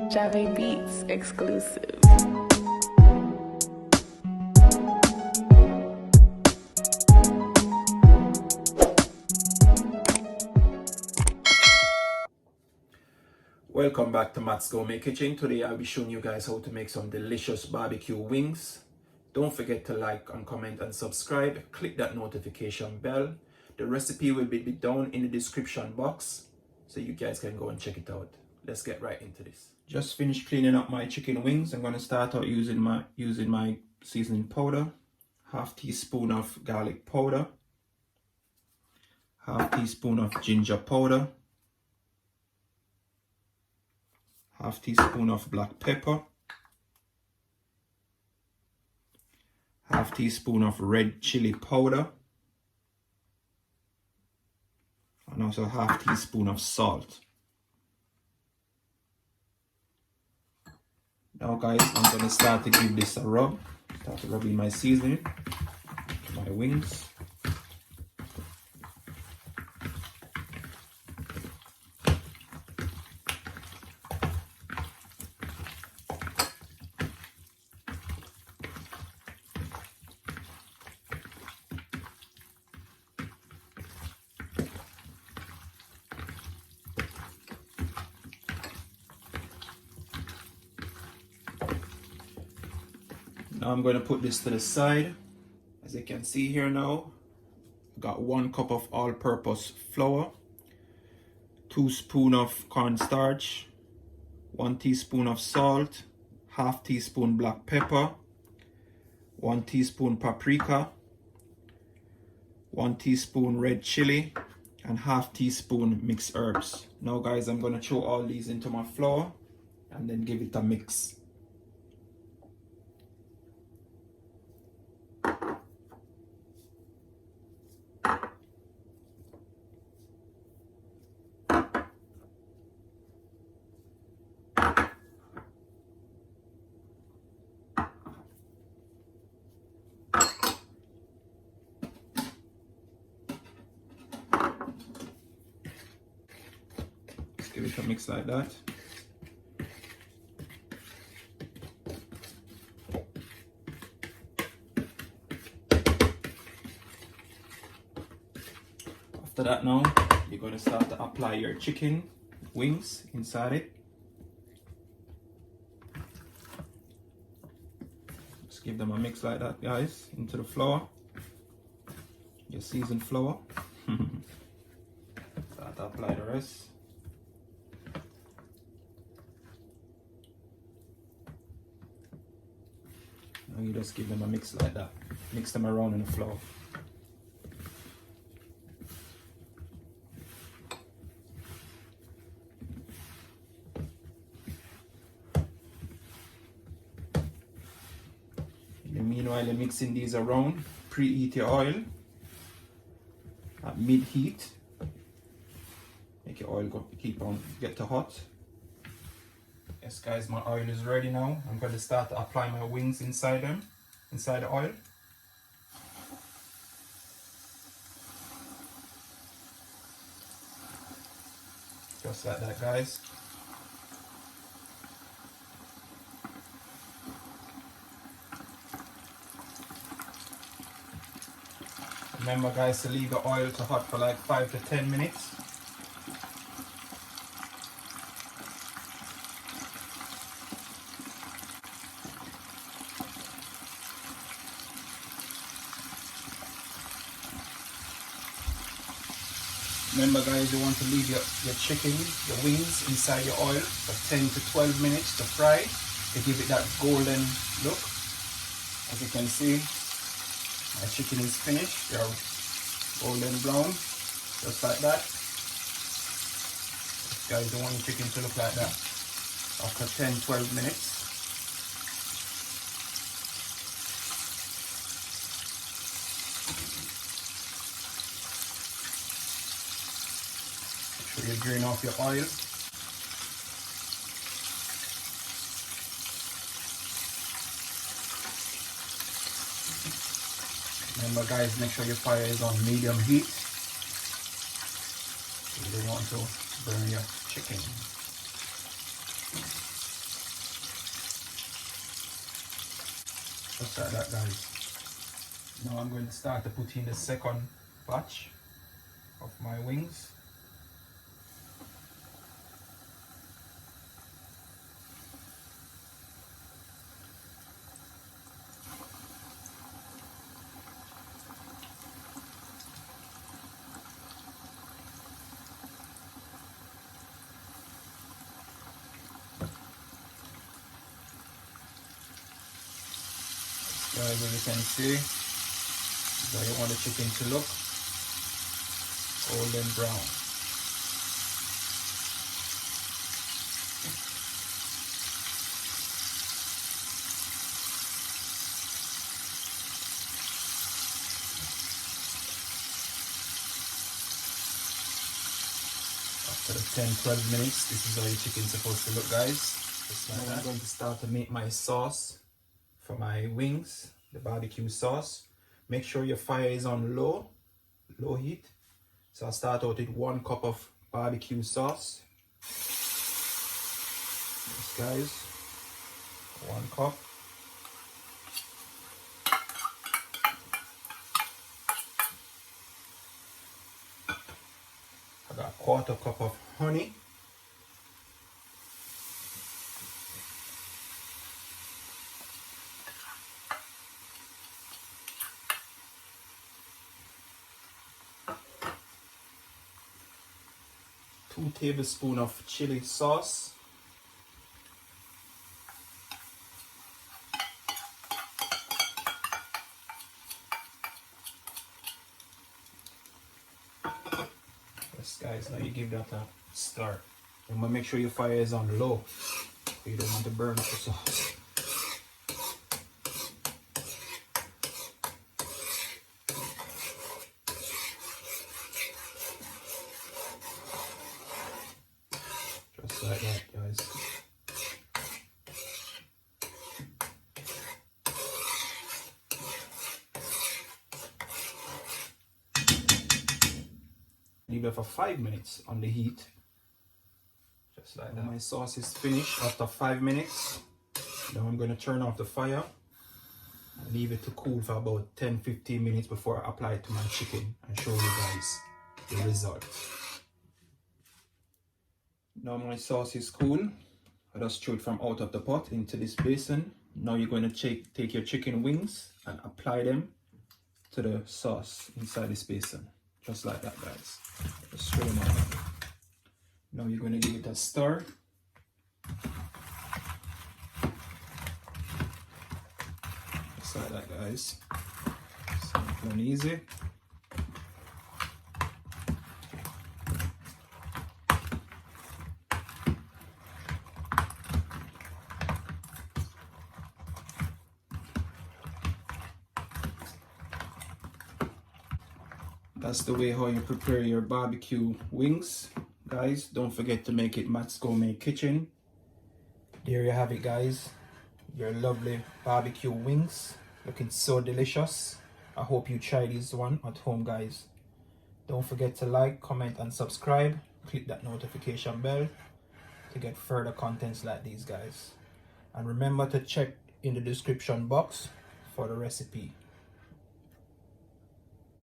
Jave Beats exclusive. Welcome back to Matt Gourmet Kitchen. Today I'll be showing you guys how to make some delicious barbecue wings. Don't forget to like and comment and subscribe. Click that notification bell. The recipe will be down in the description box so you guys can go and check it out. Let's get right into this. Just finished cleaning up my chicken wings. I'm going to start out using my seasoning powder. Half teaspoon of garlic powder. Half teaspoon of ginger powder. Half teaspoon of black pepper, half teaspoon of red chili powder, and also half teaspoon of salt. Now guys, I'm going to start to give this a rub. Start to rub in my seasoning, my wings. Now I'm going to put this to the side. As you can see here now, I got 1 cup of all-purpose flour, 2 spoons of cornstarch, 1 teaspoon of salt, half teaspoon black pepper, 1 teaspoon paprika, 1 teaspoon red chili, and half teaspoon mixed herbs. Now guys, I'm going to throw all these into my flour and then give it a mix. Give it a mix like that. After that now, you're going to start to apply your chicken wings inside it. Just give them a mix like that, guys, into the flour. Your seasoned flour. Start to apply the rest. Now you just give them a mix like that. Mix them around in the flour. In the meanwhile, you're mixing these around. Preheat your oil at mid-heat. Make your oil get to hot. Yes guys, my oil is ready now. I'm going to start to apply my wings inside the oil. Just like that, guys. Remember guys to leave the oil to hot for like 5 to 10 minutes. Remember guys, you want to leave your chicken, your wings inside your oil for 10 to 12 minutes to fry to give it that golden look. As you can see, my chicken is finished. They're golden brown, just like that. Guys, you want your chicken to look like that after 10-12 minutes. You drain off your oil. Remember guys, make sure your fire is on medium heat. You don't want to burn your chicken. Just like that, guys. Now I'm going to start to put in the second batch of my wings. Guys, as you can see, this is how you want the chicken to look, golden brown. After the 10-12 minutes, this is how your chicken's supposed to look, guys. Just like that. I'm going to start to make my sauce for my wings, the barbecue sauce. Make sure your fire is on low heat. So I'll start out with 1 cup of barbecue sauce. Yes, guys, 1 cup. I got 1/4 cup of honey. Two tablespoons of chili sauce. Yes, guys, now you give that a stir. Remember, make sure your fire is on low. You don't want to burn up the sauce. Just like that, guys. Leave it for 5 minutes on the heat. Just like that. My sauce is finished after 5 minutes. Now I'm going to turn off the fire and leave it to cool for about 10-15 minutes before I apply it to my chicken and show you guys the result. Now my sauce is cool. I just threw it from out of the pot into this basin. Now you're going to take your chicken wings and apply them to the sauce inside this basin. Just like that, guys. Just spread them out. Now you're going to give it a stir. Just like that, guys. Simple and easy. That's the way how you prepare your barbecue wings, guys. Don't forget to make it Matt Gourmet Kitchen. There you have it, guys. Your lovely barbecue wings, looking so delicious. I hope you try this one at home, guys. Don't forget to like, comment and subscribe. Click that notification bell to get further contents like these, guys. And remember to check in the description box for the recipe.